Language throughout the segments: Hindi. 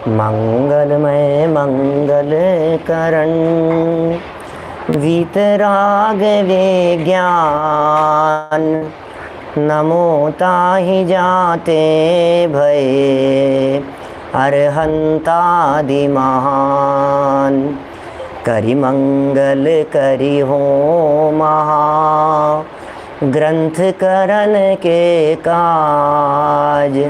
मंगलमय मंगल करण वीतराग विज्ञान। नमो ताहि जाते भये अरहंतादि महान। करि मंगल करि हो महा ग्रंथ करन के काज।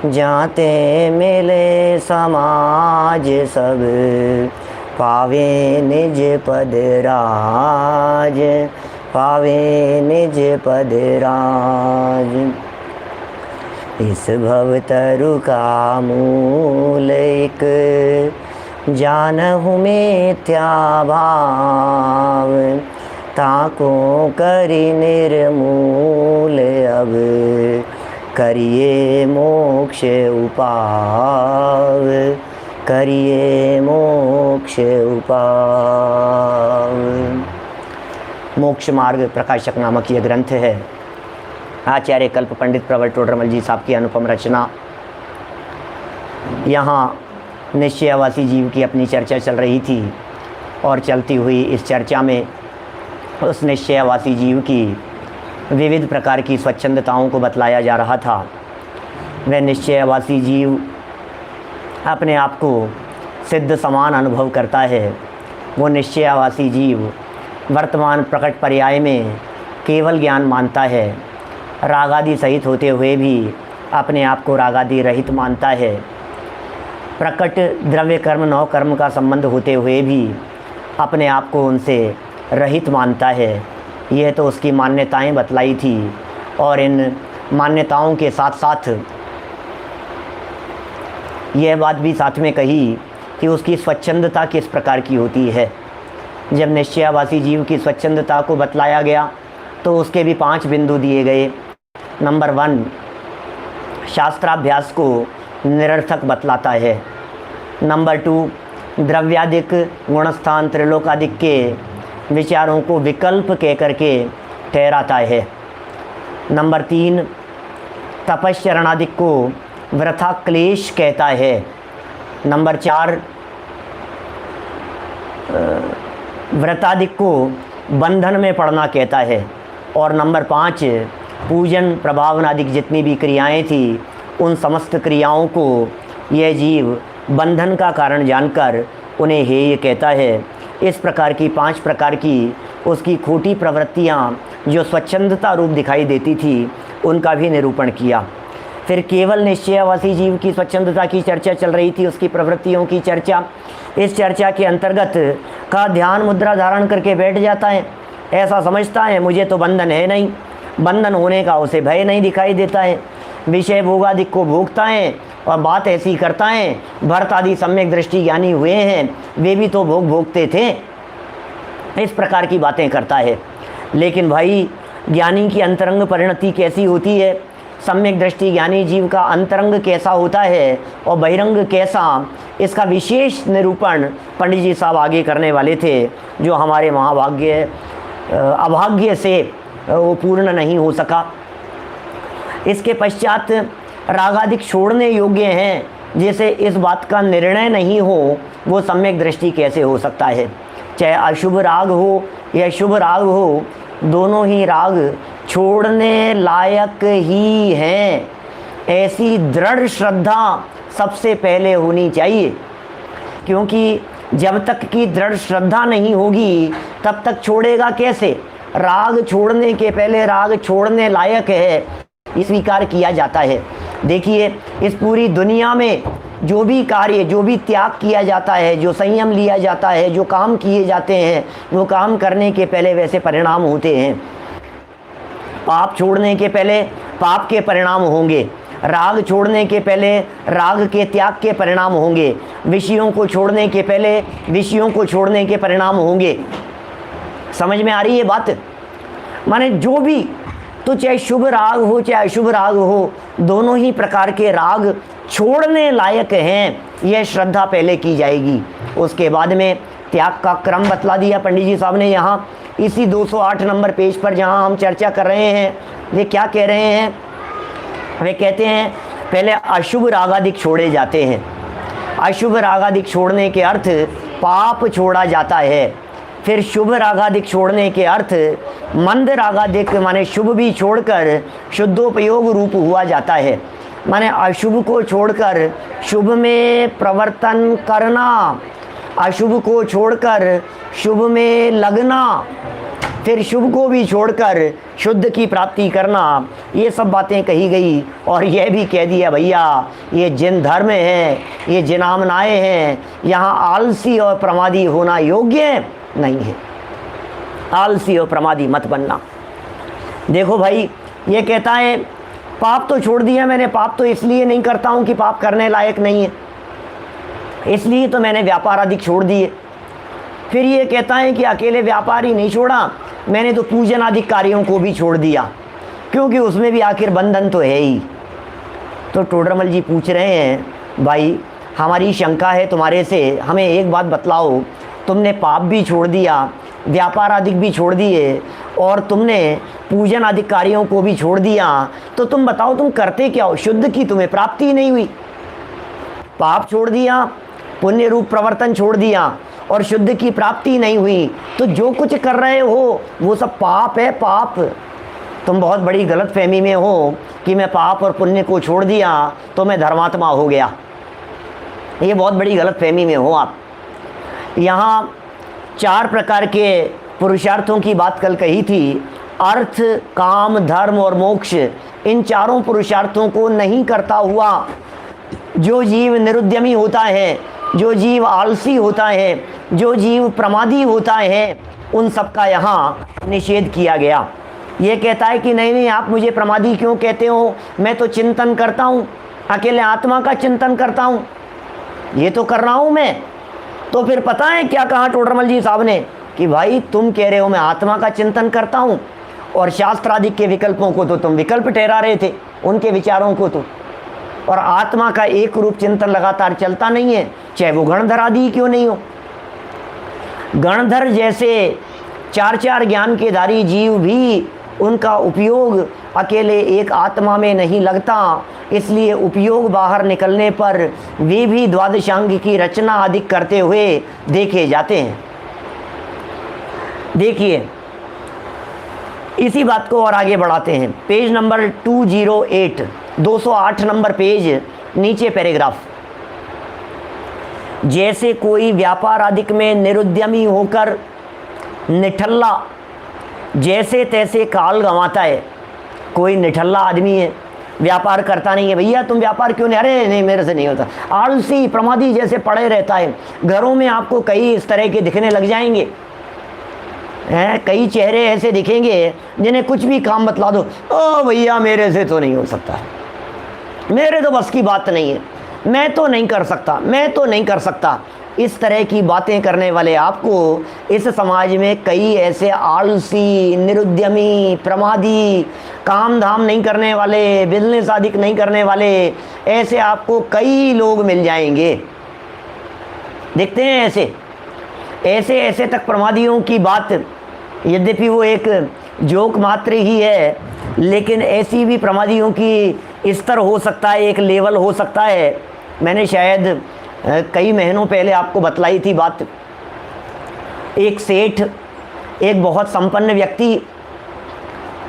जाते मिले समाज सब पावे निज पद राज। पावे निज पद राज। इस भवतरु का मूल एक जानहु मिथ्या भाव। ताको करि निर्मूल अब करिए मोक्ष उपाव। करिए मोक्ष उपाव। मोक्ष मार्ग प्रकाशक नामक यह ग्रंथ है। आचार्य कल्प पंडित प्रवर टोडरमल जी साहब की अनुपम रचना। यहाँ निश्चयावासी जीव की अपनी चर्चा चल रही थी और चलती हुई इस चर्चा में उस निश्चयावासी जीव की विविध प्रकार की स्वच्छंदताओं को बतलाया जा रहा था। वह निश्चयावासी जीव अपने आप को सिद्ध समान अनुभव करता है। वो निश्चयावासी जीव वर्तमान प्रकट पर्याय में केवल ज्ञान मानता है। रागादि सहित होते हुए भी अपने आप को रागादि रहित मानता है। प्रकट द्रव्य कर्म नौ कर्म का संबंध होते हुए भी अपने आप को उनसे रहित मानता है। यह तो उसकी मान्यताएं बतलाई थी और इन मान्यताओं के साथ साथ यह बात भी साथ में कही कि उसकी स्वच्छंदता किस प्रकार की होती है। जब निश्चयावासी जीव की स्वच्छंदता को बतलाया गया तो उसके भी 5 बिंदु दिए गए। नंबर 1, शास्त्राभ्यास को निरर्थक बतलाता है। नंबर 2, द्रव्यादिक गुणस्थान त्रिलोकादिक के विचारों को विकल्प कह करके ठहराता है। नंबर 3, तपश्चरणादिक को वृथा क्लेश कहता है। नंबर 4, व्रतादिक को बंधन में पड़ना कहता है। और नंबर 5, पूजन प्रभावनादिक जितनी भी क्रियाएं थी उन समस्त क्रियाओं को यह जीव बंधन का कारण जानकर उन्हें हेय कहता है। इस प्रकार की 5 प्रकार की उसकी खोटी प्रवृत्तियां जो स्वच्छंदता रूप दिखाई देती थी उनका भी निरूपण किया। फिर केवल निश्चयावासी जीव की स्वच्छंदता की चर्चा चल रही थी, उसकी प्रवृत्तियों की चर्चा। इस चर्चा के अंतर्गत का ध्यान मुद्रा धारण करके बैठ जाता है। ऐसा समझता है मुझे तो बंधन है नहीं, बंधन होने का उसे भय नहीं दिखाई देता है। विषय भोगादिक को भोगता है और बात ऐसी करता है। भरत आदि सम्यक दृष्टि ज्ञानी हुए हैं, वे भी तो भोगते थे। इस प्रकार की बातें करता है। लेकिन भाई ज्ञानी की अंतरंग परिणति कैसी होती है, सम्यक दृष्टि ज्ञानी जीव का अंतरंग कैसा होता है और बहिरंग कैसा, इसका विशेष निरूपण पंडित जी साहब आगे करने वाले थे, जो हमारे अभाग्य से वो पूर्ण नहीं हो सका। इसके पश्चात रागादिक छोड़ने योग्य हैं, जैसे इस बात का निर्णय नहीं हो वो सम्यक दृष्टि कैसे हो सकता है। चाहे अशुभ राग हो या शुभ राग हो, दोनों ही राग छोड़ने लायक ही हैं। ऐसी दृढ़ श्रद्धा सबसे पहले होनी चाहिए, क्योंकि जब तक की दृढ़ श्रद्धा नहीं होगी तब तक छोड़ेगा कैसे। राग छोड़ने के पहले राग छोड़ने लायक है ये स्वीकार किया जाता है। देखिए इस पूरी दुनिया में जो भी कार्य, जो भी त्याग किया जाता है, जो संयम लिया जाता है, जो काम किए जाते हैं, वो काम करने के पहले वैसे परिणाम होते हैं। पाप छोड़ने के पहले पाप के परिणाम होंगे, राग छोड़ने के पहले राग के त्याग के परिणाम होंगे, विषयों को छोड़ने के पहले विषयों को छोड़ने के परिणाम होंगे। समझ में आ रही है बात? माने जो भी, तो चाहे शुभ राग हो चाहे अशुभ राग हो, दोनों ही प्रकार के राग छोड़ने लायक हैं, यह श्रद्धा पहले की जाएगी। उसके बाद में त्याग का क्रम बतला दिया पंडित जी साहब ने। यहाँ इसी 208 नंबर पेज पर जहाँ हम चर्चा कर रहे हैं, वे क्या कह रहे हैं? वे कहते हैं पहले अशुभ रागादिक छोड़े जाते हैं। अशुभ रागादिक छोड़ने के अर्थ पाप छोड़ा जाता है। फिर शुभ रागादिक छोड़ने के अर्थ मंद रागादिक माने शुभ भी छोड़कर शुद्धोपयोग रूप हुआ जाता है। माने अशुभ को छोड़कर शुभ में प्रवर्तन करना, अशुभ को छोड़कर शुभ में लगना, फिर शुभ को भी छोड़कर शुद्ध की प्राप्ति करना, ये सब बातें कही गई। और यह भी कह दिया भैया ये जिन धर्म हैं, ये जिन आमनाएँ हैं, यहाँ आलसी और प्रमादी होना योग्य नहीं है। आलसी और प्रमादी मत बनना। देखो भाई, ये कहता है पाप तो छोड़ दिया मैंने, पाप तो इसलिए नहीं करता हूँ कि पाप करने लायक नहीं है, इसलिए तो मैंने व्यापार आदि छोड़ दिए। फिर ये कहता है कि अकेले व्यापार ही नहीं छोड़ा, मैंने तो पूजन आदि कार्यों को भी छोड़ दिया, क्योंकि उसमें भी आखिर बंधन तो है ही। तो टोडरमल जी पूछ रहे हैं भाई हमारी शंका है तुम्हारे से, हमें एक बात बतलाओ, तुमने पाप भी छोड़ दिया, व्यापार आदि भी छोड़ दिए और तुमने पूजन आदि कार्यों को भी छोड़ दिया, तो तुम बताओ तुम करते क्या हो? शुद्ध की तुम्हें प्राप्ति नहीं हुई। पाप छोड़ दिया, पुण्य रूप प्रवर्तन छोड़ दिया और शुद्ध की प्राप्ति नहीं हुई, तो जो कुछ कर रहे हो वो सब पाप है, पाप। तुम बहुत बड़ी गलत फहमी में हो कि मैं पाप और पुण्य को छोड़ दिया तो मैं धर्मात्मा हो गया। ये बहुत बड़ी गलत फहमी में हो आप। यहाँ 4 प्रकार के पुरुषार्थों की बात कल कही थी, अर्थ, काम, धर्म और मोक्ष। इन चारों पुरुषार्थों को नहीं करता हुआ जो जीव निरुद्यमी होता है, जो जीव आलसी होता है, जो जीव प्रमादी होता है, उन सब का यहाँ निषेध किया गया। ये कहता है कि नहीं नहीं, आप मुझे प्रमादी क्यों कहते हो, मैं तो चिंतन करता हूँ, अकेले आत्मा का चिंतन करता हूँ, ये तो कर रहा हूँ मैं। तो फिर पता है क्या कहा टोडरमल जी साहब ने कि भाई तुम कह रहे हो मैं आत्मा का चिंतन करता हूँ, और शास्त्रादि के विकल्पों को तो तुम विकल्प ठहरा रहे थे, उनके विचारों को तो, और आत्मा का एक रूप चिंतन लगातार चलता नहीं है, चाहे वो गणधर आदि क्यों नहीं हो। गणधर जैसे 4 ज्ञान के धारी जीव भी उनका उपयोग अकेले एक आत्मा में नहीं लगता, इसलिए उपयोग बाहर निकलने पर वे भी द्वादशांग की रचना आदि करते हुए देखे जाते हैं। देखिए इसी बात को और आगे बढ़ाते हैं। पेज नंबर 208, 208 नंबर पेज, नीचे पैराग्राफ। जैसे कोई व्यापार आदिक में निरुद्यमी होकर निठल्ला जैसे तैसे काल गंवाता है। कोई निठल्ला आदमी है, व्यापार करता नहीं है, भैया तुम व्यापार क्यों नहीं, अरे नहीं मेरे से नहीं होता, आलसी प्रमादी जैसे पड़े रहता है। घरों में आपको कई इस तरह के दिखने लग जाएंगे हैं, कई चेहरे ऐसे दिखेंगे जिन्हें कुछ भी काम बतला दो, ओ भैया मेरे से तो नहीं हो सकता, मेरे तो बस की बात नहीं है, मैं तो नहीं कर सकता, मैं तो नहीं कर सकता। इस तरह की बातें करने वाले आपको इस समाज में कई ऐसे आलसी, निरुद्यमी, प्रमादी, काम धाम नहीं करने वाले, बिजनेस आदि नहीं करने वाले, ऐसे आपको कई लोग मिल जाएंगे। देखते हैं ऐसे ऐसे ऐसे तक प्रमादियों की बात, यद्यपि वो एक जोक मात्र ही है, लेकिन ऐसी भी प्रमादियों की स्तर हो सकता है, एक लेवल हो सकता है। मैंने शायद कई महीनों पहले आपको बतलाई थी बात। एक सेठ, एक बहुत संपन्न व्यक्ति,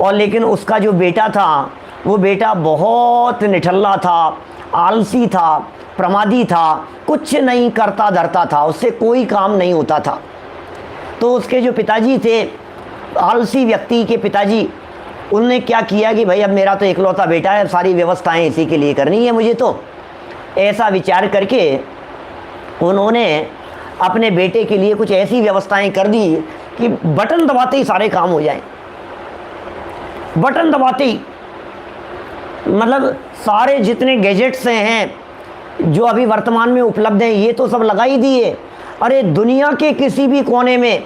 और लेकिन उसका जो बेटा था वो बेटा बहुत निठल्ला था, आलसी था, प्रमादी था, कुछ नहीं करता धरता था, उससे कोई काम नहीं होता था। तो उसके जो पिताजी थे, आलसी व्यक्ति के पिताजी, उनने क्या किया कि भाई अब मेरा तो इकलौता बेटा है, सारी व्यवस्थाएं इसी के लिए करनी है मुझे, तो ऐसा विचार करके उन्होंने अपने बेटे के लिए कुछ ऐसी व्यवस्थाएं कर दी कि बटन दबाते ही सारे काम हो जाएं। बटन दबाते ही, मतलब सारे जितने गैजेट्स हैं जो अभी वर्तमान में उपलब्ध हैं, ये तो सब लगा ही दिए। अरे दुनिया के किसी भी कोने में,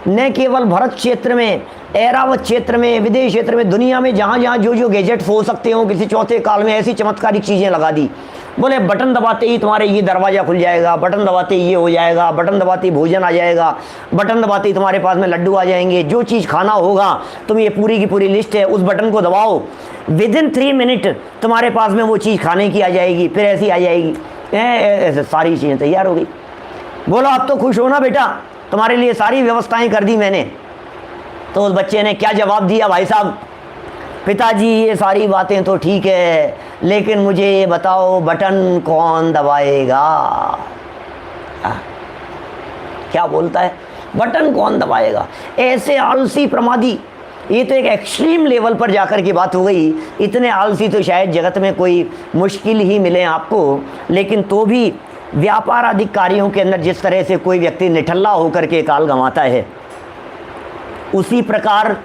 न केवल भारत क्षेत्र में, ऐरावत क्षेत्र में, विदेश क्षेत्र में, दुनिया में जहाँ जहाँ जो जो गैजेट्स हो सकते हो किसी चौथे काल में, ऐसी चमत्कारिक चीज़ें लगा दी। बोले बटन दबाते ही तुम्हारे ये दरवाज़ा खुल जाएगा, बटन दबाते ही ये हो जाएगा, बटन दबाते ही भोजन आ जाएगा, बटन दबाते ही तुम्हारे पास में लड्डू आ जाएंगे, जो चीज़ खाना होगा तुम ये पूरी की पूरी लिस्ट है, उस बटन को दबाओ, विदिन 3 मिनट तुम्हारे पास में वो चीज़ खाने की आ जाएगी, फिर ऐसी आ जाएगी। ऐसे सारी चीज़ें तैयार हो गई। बोलो अब तो खुश हो ना बेटा, तुम्हारे लिए सारी व्यवस्थाएं कर दी मैंने। तो उस बच्चे ने क्या जवाब दिया, भाई साहब पिताजी ये सारी बातें तो ठीक है, लेकिन मुझे ये बताओ बटन कौन दबाएगा। क्या बोलता है, बटन कौन दबाएगा। ऐसे आलसी प्रमादी, ये तो एक एक्सट्रीम लेवल पर जाकर की बात हो गई। इतने आलसी तो शायद जगत में कोई मुश्किल ही मिले आपको, लेकिन तो भी व्यापार आदि कार्यों के अंदर जिस तरह से कोई व्यक्ति निठल्ला होकर के काल गंवाता है, उसी प्रकार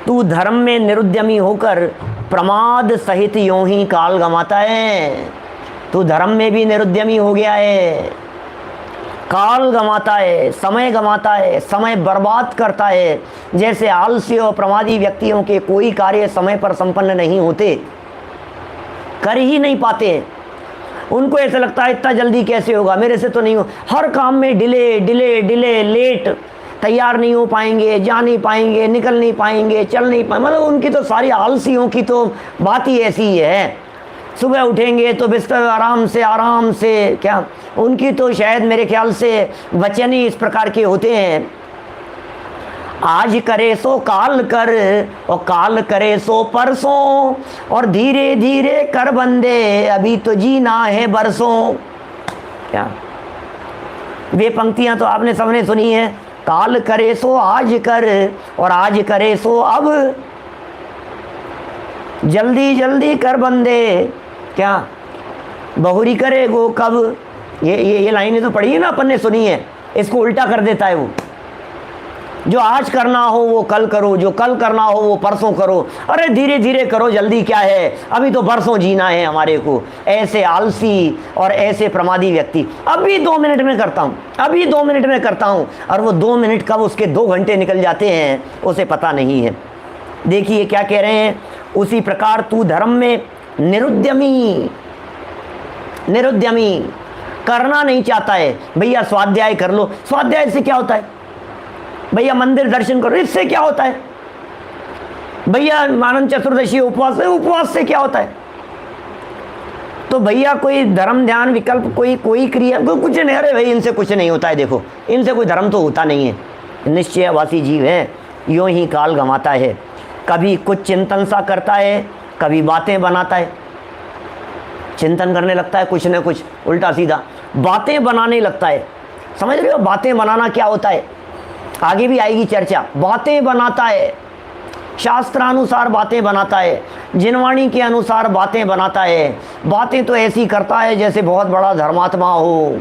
तू धर्म में निरुद्यमी होकर प्रमाद सहित यूं ही काल गंवाता है। तू धर्म में भी निरुद्यमी हो गया है, काल गंवाता है, समय गंवाता है, समय बर्बाद करता है। जैसे आलसी और प्रमादी व्यक्तियों के कोई कार्य समय पर संपन्न नहीं होते, कर ही नहीं पाते। उनको ऐसा लगता है इतना जल्दी कैसे होगा, मेरे से तो नहीं हो। हर काम में डिले डिले डिले, लेट, तैयार नहीं हो पाएंगे, जा नहीं पाएंगे, निकल नहीं पाएंगे, चल नहीं पाएंगे। मतलब उनकी तो सारी आलसियों की तो बात ही ऐसी ही है। सुबह उठेंगे तो बिस्तर आराम से क्या, उनकी तो शायद मेरे ख्याल से वचन ही इस प्रकार के होते हैं, आज करे सो काल कर और काल करे सो परसों, और धीरे धीरे कर बंदे अभी तो जीना है बरसों। क्या वे पंक्तियां तो आपने सबने सुनी है, काल करे सो आज कर और आज करे सो अब, जल्दी जल्दी कर बंदे क्या बहुरी करे वो कब। ये लाइनें तो पढ़ी है ना, अपन ने सुनी है। इसको उल्टा कर देता है वो, जो आज करना हो वो कल करो, जो कल करना हो वो परसों करो। अरे धीरे धीरे करो, जल्दी क्या है, अभी तो परसों जीना है हमारे को। ऐसे आलसी और ऐसे प्रमादी व्यक्ति, अभी 2 मिनट में करता हूँ, अभी 2 मिनट में करता हूँ, और वो 2 मिनट कब उसके 2 घंटे निकल जाते हैं उसे पता नहीं है। देखिए क्या कह रहे हैं, उसी प्रकार तू धर्म में निरुद्यमी करना नहीं चाहता है। भैया स्वाध्याय कर लो, स्वाध्याय से क्या होता है। भैया मंदिर दर्शन करो, इससे क्या होता है। भैया आनंद चतुर्दशी उपवास से क्या होता है। तो भैया कोई धर्म ध्यान विकल्प कोई क्रिया कुछ नहीं। अरे भाई इनसे कुछ नहीं होता है, देखो इनसे कोई धर्म तो होता नहीं है, निश्चयवासी जीव है, यूं ही काल गंवाता है। कभी कुछ चिंतन सा करता है, कभी बातें बनाता है। चिंतन करने लगता है कुछ न कुछ उल्टा सीधा, बातें बनाने लगता है। समझ रहे हो बातें बनाना क्या होता है, आगे भी आएगी चर्चा। बातें बनाता है, शास्त्रानुसार बातें बनाता है, जिनवाणी के अनुसार बातें बनाता है। बातें तो ऐसी करता है जैसे बहुत बड़ा धर्मात्मा हो,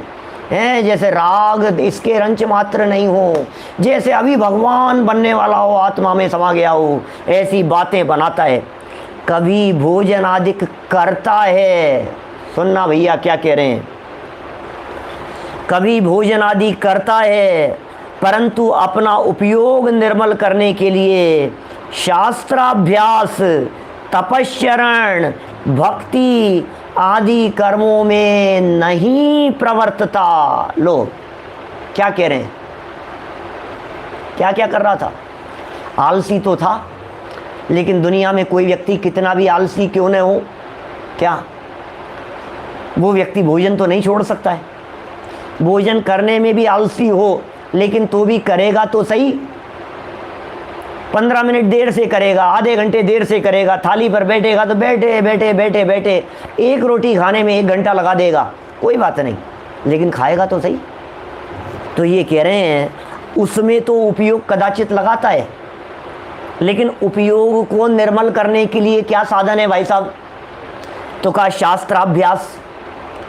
हैं, जैसे राग इसके रंच मात्र नहीं हो, जैसे अभी भगवान बनने वाला हो, आत्मा में समा गया हो, ऐसी बातें बनाता है। कभी भोजन आदि करता है, सुनना भैया क्या कह रहे हैं, कभी भोजन आदि करता है, परंतु अपना उपयोग निर्मल करने के लिए शास्त्राभ्यास, तपश्चरण, भक्ति आदि कर्मों में नहीं प्रवर्तता। लो क्या कह रहे हैं, क्या क्या कर रहा था, आलसी तो था, लेकिन दुनिया में कोई व्यक्ति कितना भी आलसी क्यों न हो, क्या वो व्यक्ति भोजन तो नहीं छोड़ सकता है। भोजन करने में भी आलसी हो, लेकिन तो भी करेगा तो सही। 15 मिनट देर से करेगा, आधे घंटे देर से करेगा, थाली पर बैठेगा तो बैठे बैठे बैठे बैठे एक रोटी खाने में 1 घंटा लगा देगा, कोई बात नहीं, लेकिन खाएगा तो सही। तो ये कह रहे हैं उसमें तो उपयोग कदाचित लगाता है, लेकिन उपयोग को निर्मल करने के लिए क्या साधन है भाई साहब। तो कहा शास्त्राभ्यास,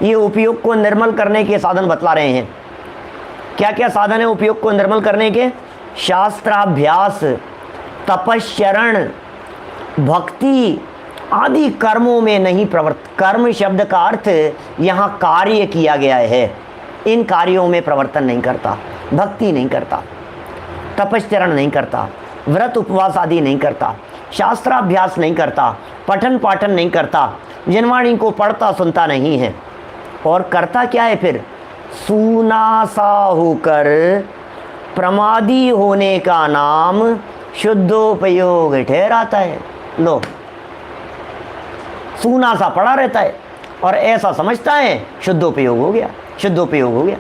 ये उपयोग को निर्मल करने के साधन बतला रहे हैं। क्या क्या साधन है उपयोग को निर्मल करने के, शास्त्राभ्यास, तपश्चरण, भक्ति आदि कर्मों में नहीं प्रवर्त। कर्म शब्द का अर्थ यहाँ कार्य किया गया है, इन कार्यों में प्रवर्तन नहीं करता, भक्ति नहीं करता, तपश्चरण नहीं करता, व्रत उपवास आदि नहीं करता, शास्त्राभ्यास नहीं करता, पठन पाठन नहीं करता, जिनवाणी को पढ़ता सुनता नहीं है। और करता क्या है फिर, सूना सा होकर प्रमादी होने का नाम शुद्धोपयोग ठहराता है। लो सूना सा पड़ा रहता है, और ऐसा समझता है शुद्धोपयोग हो गया, शुद्धोपयोग हो गया।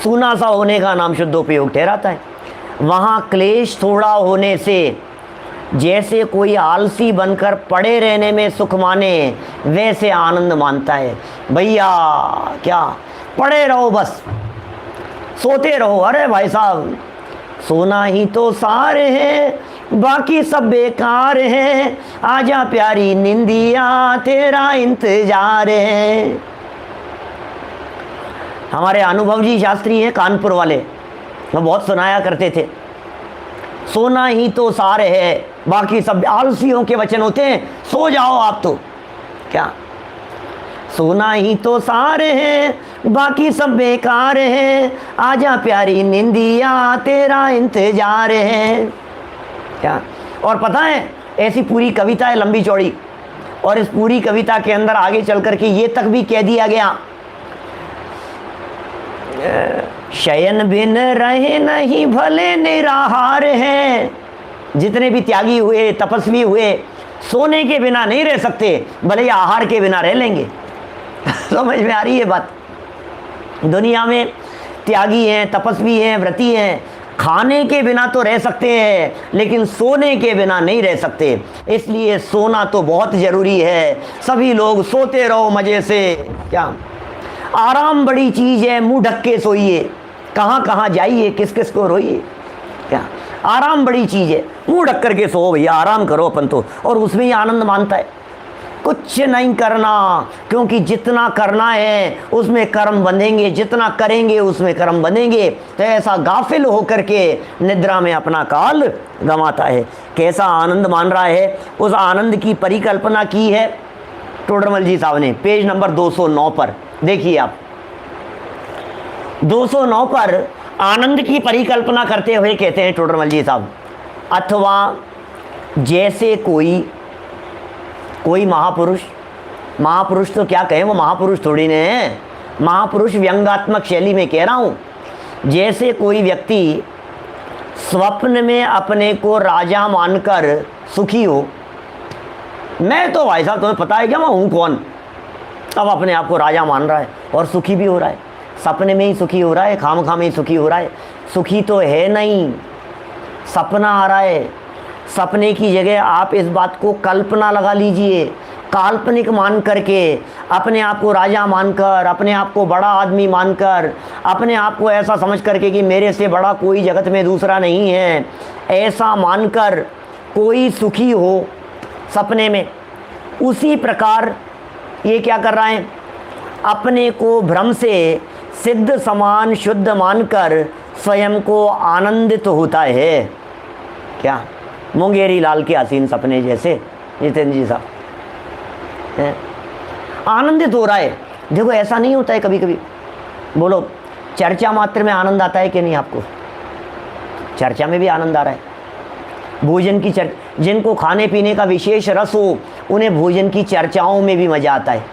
सूना सा होने का नाम शुद्धोपयोग ठहराता है। वहाँ क्लेश थोड़ा होने से जैसे कोई आलसी बनकर पड़े रहने में सुख माने, वैसे आनंद मानता है। भैया क्या पड़े रहो, बस सोते रहो। अरे भाई साहब, सोना ही तो सार है, बाकी सब बेकार है, आजा प्यारी निंदिया तेरा इंतजार है। हमारे अनुभव जी शास्त्री हैं कानपुर वाले, वो बहुत सुनाया करते थे, सोना ही तो सार है, बाकी सब आलसियों के वचन होते हैं, सो जाओ आप तो क्या, सोना ही तो सार है, बाकी सब बेकार है, आजा प्यारी निंदिया तेरा इंतजार है क्या। और पता है ऐसी पूरी कविता है लंबी चौड़ी, और इस पूरी कविता के अंदर आगे चल करके ये तक भी कह दिया गया, शयन बिन रहे नहीं भले निराहार है। जितने भी त्यागी हुए, तपस्वी हुए, सोने के बिना नहीं रह सकते, भले ही आहार के बिना रह लेंगे। समझ में आ रही है बात। दुनिया में त्यागी हैं, तपस्वी हैं, व्रती हैं, खाने के बिना तो रह सकते हैं, लेकिन सोने के बिना नहीं रह सकते। इसलिए सोना तो बहुत ज़रूरी है। सभी लोग सोते रहो मज़े से क्या। आराम बड़ी चीज़ है, मुंह ढक के सोइए, कहाँ कहाँ जाइए, किस किस को रोइए क्या। आराम बड़ी चीज़ है, मुंह ढक करके सो भैया, आराम करो अपन तो, और उसमें ही आनंद मानता है। कुछ नहीं करना, क्योंकि जितना करना है उसमें कर्म बंधेंगे, जितना करेंगे उसमें कर्म बंधेंगे। तो ऐसा गाफिल होकर के निद्रा में अपना काल गंवाता है। कैसा आनंद मान रहा है, उस आनंद की परिकल्पना की है टोडरमल जी साहब ने पेज नंबर 209 पर। देखिए आप 209 पर आनंद की परिकल्पना करते हुए कहते हैं टोडरमल जी साहब, अथवा जैसे कोई महापुरुष, महापुरुष तो क्या कहें, वो महापुरुष थोड़ी ने हैं, महापुरुष व्यंग्यात्मक शैली में कह रहा हूँ। जैसे कोई व्यक्ति स्वप्न में अपने को राजा मानकर सुखी हो, मैं तो भाई साहब तुम्हें पता है क्या मैं हूँ कौन, अब अपने आप को राजा मान रहा है और सुखी भी हो रहा है, सपने में ही सुखी हो रहा है, खामखा में ही सुखी हो रहा है। सुखी तो है नहीं, सपना आ रहा है। सपने की जगह आप इस बात को कल्पना लगा लीजिए, काल्पनिक मान करके, अपने आप को राजा मानकर, अपने आप को बड़ा आदमी मानकर, अपने आप को ऐसा समझ करके कि मेरे से बड़ा कोई जगत में दूसरा नहीं है, ऐसा मानकर कोई सुखी हो सपने में, उसी प्रकार ये क्या कर रहा है, अपने को भ्रम से सिद्ध समान शुद्ध मानकर स्वयं को आनंदित होता है क्या। मुंगेरी लाल के हसीन सपने जैसे जितेंद्र जी साहब आनंदित हो रहा है। देखो ऐसा नहीं होता है कभी कभी, बोलो चर्चा मात्र में आनंद आता है कि नहीं आपको? चर्चा में भी आनंद आ रहा है। भोजन की जिनको खाने पीने का विशेष रस हो, उन्हें भोजन की चर्चाओं में भी मज़ा आता है।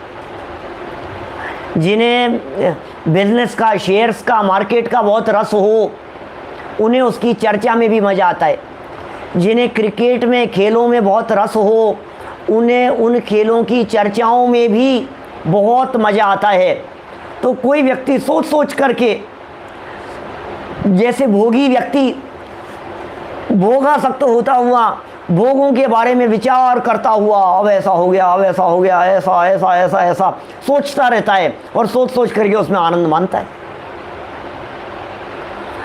जिन्हें बिजनेस का, शेयर्स का, मार्केट का बहुत रस हो, उन्हें उसकी चर्चा में भी मज़ा आता है। जिन्हें क्रिकेट में, खेलों में बहुत रस हो, उन्हें उन खेलों की चर्चाओं में भी बहुत मज़ा आता है। तो कोई व्यक्ति सोच सोच करके, जैसे भोगी व्यक्ति भोगासक्त होता हुआ भोगों के बारे में विचार करता हुआ, अब ऐसा हो गया, अब ऐसा हो गया, ऐसा ऐसा ऐसा ऐसा सोचता रहता है और सोच सोच करके उसमें आनंद मानता है।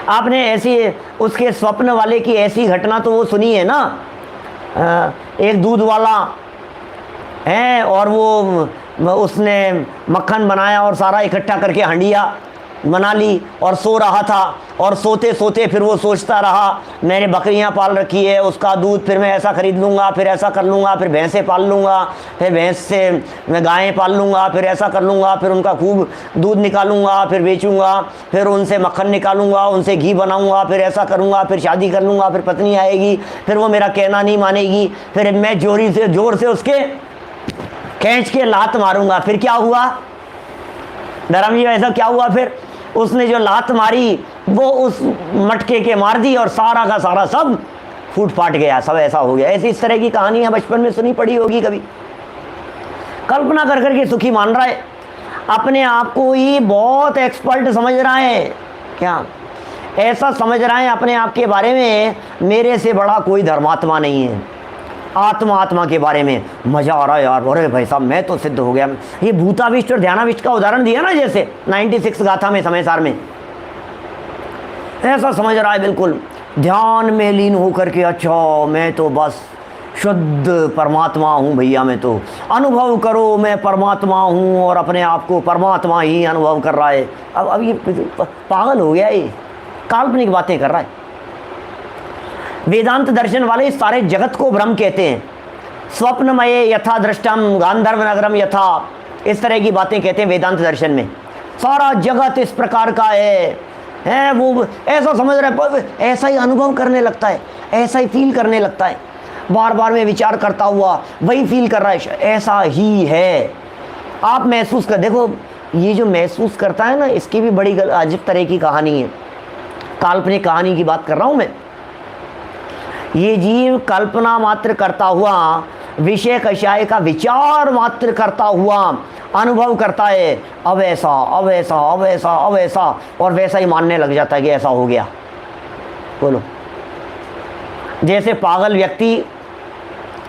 आपने ऐसी उसके स्वप्न वाले की ऐसी घटना तो वो सुनी है ना, एक दूध वाला है और वो उसने मक्खन बनाया और सारा इकट्ठा करके हंडिया बना ली और सो रहा था, और सोते सोते फिर वो सोचता रहा, मैंने बकरियां पाल रखी है, उसका दूध फिर मैं ऐसा ख़रीद लूँगा, फिर ऐसा कर लूँगा, फिर भैंसें पाल लूँगा, फिर भैंस से मैं गायें पाल लूँगा, फिर ऐसा कर लूँगा, फिर उनका खूब दूध निकालूँगा, फिर बेचूँगा, फिर उनसे मक्खन निकालूँगा, उनसे घी बनाऊँगा, फिर ऐसा करूँगा, फिर शादी कर लूँगा, फिर पत्नी आएगी, फिर वो मेरा कहना नहीं मानेगी, फिर मैं ज़ोर से उसके खींच के लात मारूँगा। फिर क्या हुआ धर्म जी, ऐसा क्या हुआ? फिर उसने जो लात मारी वो उस मटके के मार दी और सारा का सारा सब फूट फाट गया, सब ऐसा हो गया। ऐसी इस तरह की कहानियां बचपन में सुनी पड़ी होगी कभी। कल्पना कर करके सुखी मान रहा है, अपने आप को ही बहुत एक्सपर्ट समझ रहा है। क्या ऐसा समझ रहा है अपने आप के बारे में, मेरे से बड़ा कोई धर्मात्मा नहीं है। आत्मा के बारे में मजा आ रहा है यार, अरे भाई साहब मैं तो सिद्ध हो गया। ये भूताविष्ट और ध्यानाविष्ट का उदाहरण दिया ना, जैसे 96 गाथा में समय सार में, ऐसा समझ रहा है बिल्कुल ध्यान में लीन होकर के, अच्छा मैं तो बस शुद्ध परमात्मा हूँ भैया, मैं तो अनुभव करो मैं परमात्मा हूँ, और अपने आप को परमात्मा ही अनुभव कर रहा है। अब ये पागल हो गया, ये काल्पनिक बातें कर रहा है। वेदांत दर्शन वाले इस सारे जगत को ब्रह्म कहते हैं। स्वप्नमय यथा दृष्टम गांधर्व नगरम यथा, इस तरह की बातें कहते हैं वेदांत दर्शन में। सारा जगत इस प्रकार का है वो ऐसा समझ रहा है, ऐसा ही अनुभव करने लगता है, ऐसा ही फील करने लगता है, बार बार में विचार करता हुआ वही फील कर रहा है, ऐसा ही है। आप महसूस कर देखो, ये जो महसूस करता है ना, इसकी भी बड़ी अजीब तरह की कहानी है। काल्पनिक कहानी की बात कर रहा हूं मैं। ये जीव कल्पना मात्र करता हुआ, विषय कषाय का विचार मात्र करता हुआ अनुभव करता है, अब ऐसा अब ऐसा अब ऐसा अब ऐसा, और वैसा ही मानने लग जाता है कि ऐसा हो गया। बोलो, जैसे पागल व्यक्ति,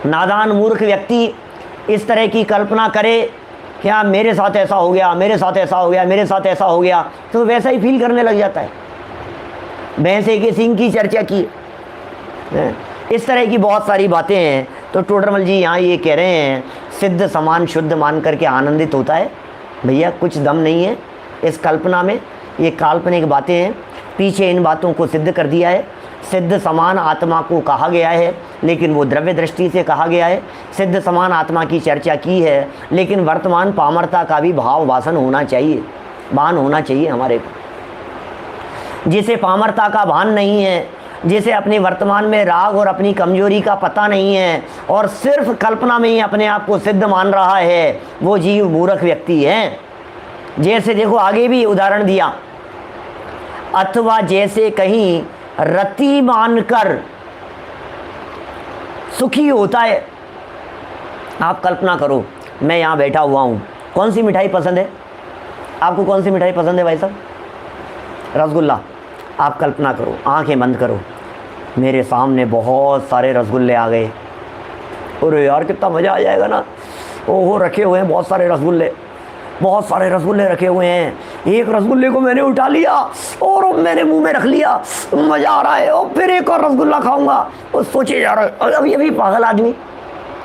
नादान मूर्ख व्यक्ति इस तरह की कल्पना करे, क्या मेरे साथ ऐसा हो गया, मेरे साथ ऐसा हो गया, मेरे साथ ऐसा हो गया, तो वैसा ही फील करने लग जाता है। भैंसे के सींग की चर्चा की, इस तरह की बहुत सारी बातें हैं। तो टोडरमल जी यहाँ ये कह रहे हैं, सिद्ध समान शुद्ध मान करके आनंदित होता है। भैया कुछ दम नहीं है इस कल्पना में, ये काल्पनिक बातें हैं। पीछे इन बातों को सिद्ध कर दिया है। सिद्ध समान आत्मा को कहा गया है, लेकिन वो द्रव्य दृष्टि से कहा गया है। सिद्ध समान आत्मा की चर्चा की है, लेकिन वर्तमान पामरता का भी भाव वासन होना चाहिए, भान होना चाहिए हमारे को। जिसे पामरता का भान नहीं है, जिसे अपने वर्तमान में राग और अपनी कमजोरी का पता नहीं है, और सिर्फ कल्पना में ही अपने आप को सिद्ध मान रहा है, वो जीव मूर्ख व्यक्ति है। जैसे देखो आगे भी उदाहरण दिया, अथवा जैसे कहीं रति मानकर सुखी होता है। आप कल्पना करो, मैं यहाँ बैठा हुआ हूँ, कौन सी मिठाई पसंद है आपको? कौन सी मिठाई पसंद है भाई साहब? रसगुल्ला। आप कल्पना करो, आंखें बंद करो, मेरे सामने बहुत सारे रसगुल्ले आ गए। अरे यार कितना मज़ा आ जाएगा ना। ओहो, रखे हुए हैं बहुत सारे रसगुल्ले, बहुत सारे रसगुल्ले रखे हुए हैं। एक रसगुल्ले को मैंने उठा लिया और मैंने मुंह में रख लिया, मज़ा आ रहा है, और फिर एक और रसगुल्ला खाऊंगा। और सोचे जा रहा है, अभी अभी पागल आदमी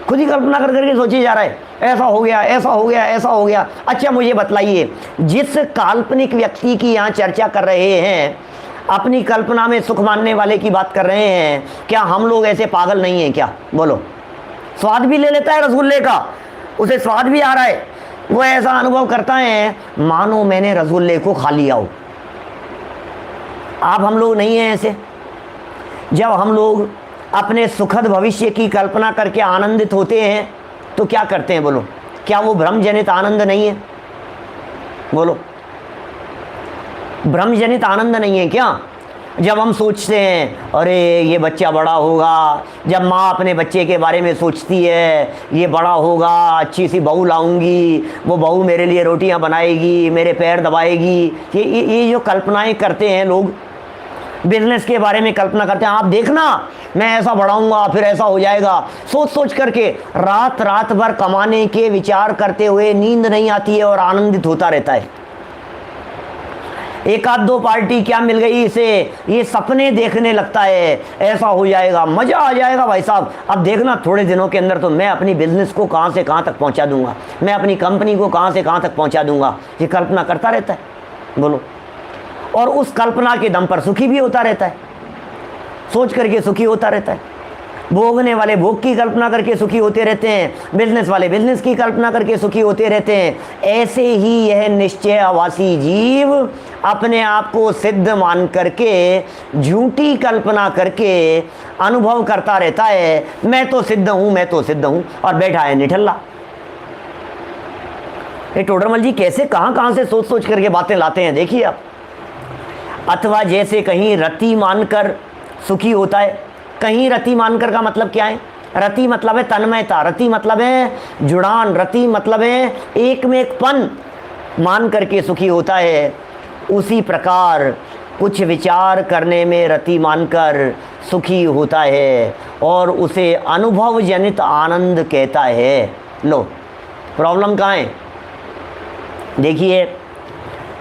खुद ही कल्पना कर करके सोचे जा रहा है, ऐसा हो गया, ऐसा हो गया, ऐसा हो गया। अच्छा मुझे बतलाइए, जिस काल्पनिक व्यक्ति की यहाँ चर्चा कर रहे हैं, अपनी कल्पना में सुख मानने वाले की बात कर रहे हैं, क्या हम लोग ऐसे पागल नहीं हैं क्या? बोलो। स्वाद भी ले लेता है रसगुल्ले का, उसे स्वाद भी आ रहा है, वो ऐसा अनुभव करता है मानो मैंने रसगुल्ले को खा लिया हो। आप हम लोग नहीं हैं ऐसे? जब हम लोग अपने सुखद भविष्य की कल्पना करके आनंदित होते हैं तो क्या करते हैं? बोलो, क्या वो भ्रम जनित आनंद नहीं है? बोलो, भ्रम जनित आनंद नहीं है क्या? जब हम सोचते हैं अरे ये बच्चा बड़ा होगा, जब माँ अपने बच्चे के बारे में सोचती है ये बड़ा होगा, अच्छी सी बहू लाऊंगी, वो बहू मेरे लिए रोटियां बनाएगी, मेरे पैर दबाएगी, ये जो कल्पनाएं करते हैं लोग, बिजनेस के बारे में कल्पना करते हैं, आप देखना मैं ऐसा बढ़ाऊंगा फिर ऐसा हो जाएगा, सोच सोच करके रात रात भर कमाने के विचार करते हुए नींद नहीं आती है और आनंदित होता रहता है। एक आध दो पार्टी क्या मिल गई इसे, ये सपने देखने लगता है, ऐसा हो जाएगा, मजा आ जाएगा भाई साहब। अब देखना थोड़े दिनों के अंदर तो मैं अपनी बिजनेस को कहां से कहां तक पहुंचा दूंगा, मैं अपनी कंपनी को कहां से कहां तक पहुंचा दूंगा। ये कल्पना करता रहता है, बोलो, और उस कल्पना के दम पर सुखी भी होता रहता है, सोच करके सुखी होता रहता है। भोगने वाले भोग की कल्पना करके सुखी होते रहते हैं, बिजनेस वाले बिजनेस की कल्पना करके सुखी होते रहते हैं। ऐसे ही यह निश्चय आवासी जीव अपने आप को सिद्ध मान करके झूठी कल्पना करके अनुभव करता रहता है, मैं तो सिद्ध हूं, मैं तो सिद्ध हूं, और बैठा है निठल्ला। ये टोडरमल जी कैसे कहां से सोच सोच करके बातें लाते हैं, देखिए आप। अथवा जैसे कहीं रति मानकर सुखी होता है, कहीं रति मानकर का मतलब क्या है? रति मतलब है तन्मयता, रति मतलब है जुड़ान, रति मतलब है एक में एक पन मान करके सुखी होता है। उसी प्रकार कुछ विचार करने में रति मानकर सुखी होता है और उसे अनुभव जनित आनंद कहता है। लो प्रॉब्लम कहाँ है? देखिए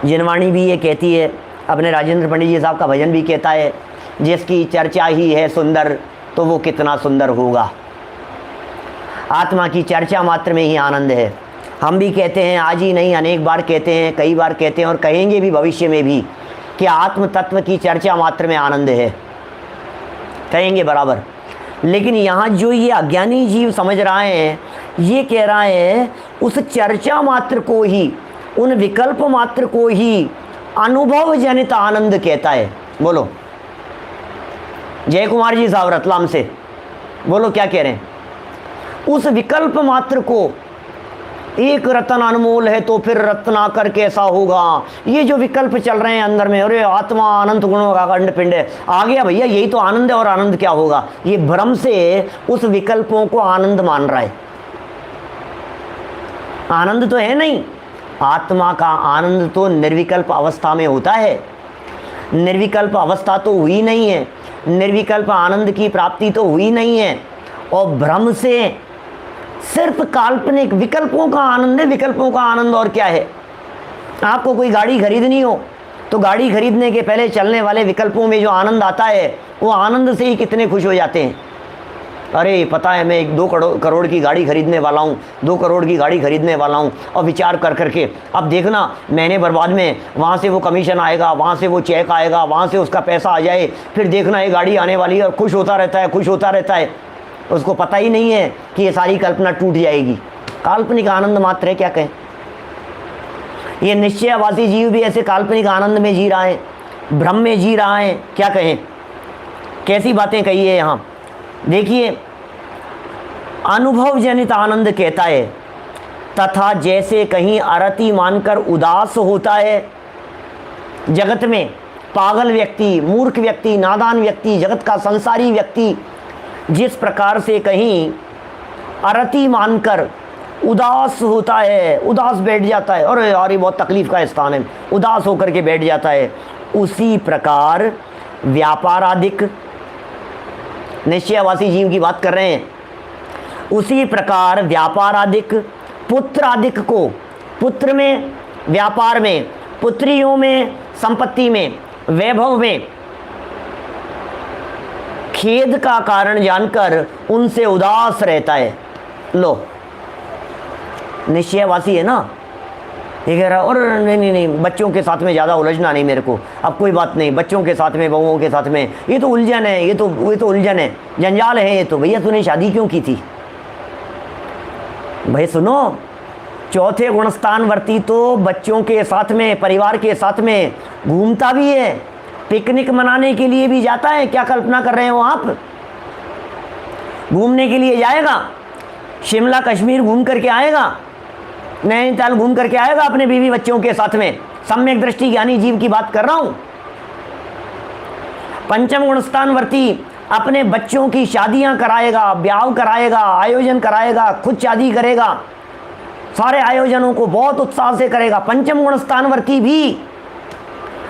जिनवाणी भी ये कहती है, अपने राजेंद्र पंडित जी साहब का भजन भी कहता है, जिसकी चर्चा ही है सुंदर तो वो कितना सुंदर होगा। आत्मा की चर्चा मात्र में ही आनंद है। हम भी कहते हैं, आज ही नहीं अनेक बार कहते हैं, कई बार कहते हैं और कहेंगे भी भविष्य में भी, कि आत्म तत्व की चर्चा मात्र में आनंद है, कहेंगे बराबर। लेकिन यहाँ जो ये अज्ञानी जीव समझ रहे हैं, ये कह रहा है उस चर्चा मात्र को ही, उन विकल्प मात्र को ही अनुभव जनित आनंद कहता है। बोलो जय कुमार जी साहब रतलाम से, बोलो क्या कह रहे हैं? उस विकल्प मात्र को, एक रतन अनमोल है तो फिर रत्नाकर कैसा होगा, ये जो विकल्प चल रहे हैं अंदर में, अरे आत्मा अनंत गुणों का खंड पिंड है, आ गया भैया यही तो आनंद है और आनंद क्या होगा, ये भ्रम से उस विकल्पों को आनंद मान रहा है। आनंद तो है नहीं, आत्मा का आनंद तो निर्विकल्प अवस्था में होता है। निर्विकल्प अवस्था तो हुई नहीं है, निर्विकल्प आनंद की प्राप्ति तो हुई नहीं है, और भ्रम से सिर्फ काल्पनिक विकल्पों का आनंद है। विकल्पों का आनंद और क्या है? आपको कोई गाड़ी खरीदनी हो तो गाड़ी खरीदने के पहले चलने वाले विकल्पों में जो आनंद आता है, वो आनंद से ही कितने खुश हो जाते हैं। अरे पता है मैं 2 करोड़ की गाड़ी खरीदने वाला हूँ, 2 करोड़ की गाड़ी खरीदने वाला हूँ, और विचार कर करके अब देखना महीने बर्बाद में वहाँ से वो कमीशन आएगा, वहाँ से वो चेक आएगा, वहाँ से उसका पैसा आ जाए, फिर देखना ये गाड़ी आने वाली है, और खुश होता रहता है, खुश होता रहता है। उसको पता ही नहीं है कि ये सारी कल्पना टूट जाएगी। काल्पनिक आनंद मात्र है, क्या कहें। ये निश्चयवासी जीव भी ऐसे काल्पनिक आनंद में जी रहा है, भ्रम में जी रहा है, क्या कहें। कैसी बातें कही है यहाँ, देखिए अनुभव जनित आनंद कहता है, तथा जैसे कहीं अरति मानकर उदास होता है। जगत में पागल व्यक्ति, मूर्ख व्यक्ति, नादान व्यक्ति, जगत का संसारी व्यक्ति जिस प्रकार से कहीं अरति मानकर उदास होता है, उदास बैठ जाता है, और यार ये बहुत तकलीफ का स्थान है, उदास होकर के बैठ जाता है, उसी प्रकार व्यापाराधिक, निश्चयवासी जीव की बात कर रहे हैं, उसी प्रकार व्यापाराधिक पुत्राधिक को, पुत्र में, व्यापार में, पुत्रियों में, संपत्ति में, वैभव में खेद का कारण जानकर उनसे उदास रहता है। लो निश्चयवासी है ना, ये कह रहा और नहीं बच्चों के साथ में ज़्यादा उलझना नहीं मेरे को, अब कोई बात नहीं, बच्चों के साथ में, बहुओं के साथ में, ये तो उलझन है, ये तो उलझन है, जंजाल है ये तो। भैया तूने शादी क्यों की थी भाई? सुनो, चौथे गुणस्थानवर्ती तो बच्चों के साथ में, परिवार के साथ में घूमता भी है, पिकनिक मनाने के लिए भी जाता है। क्या कल्पना कर रहे हो आप? घूमने के लिए जाएगा, शिमला कश्मीर घूम करके आएगा, नैनीताल घूम करके आएगा अपने बीवी बच्चों के साथ में। सम्यक दृष्टि ज्ञानी जीव की बात कर रहा हूं। पंचम गुणस्थानवर्ती अपने बच्चों की शादियां कराएगा, ब्याह कराएगा, आयोजन कराएगा, खुद शादी करेगा, सारे आयोजनों को बहुत उत्साह से करेगा। पंचम गुणस्थानवर्ती भी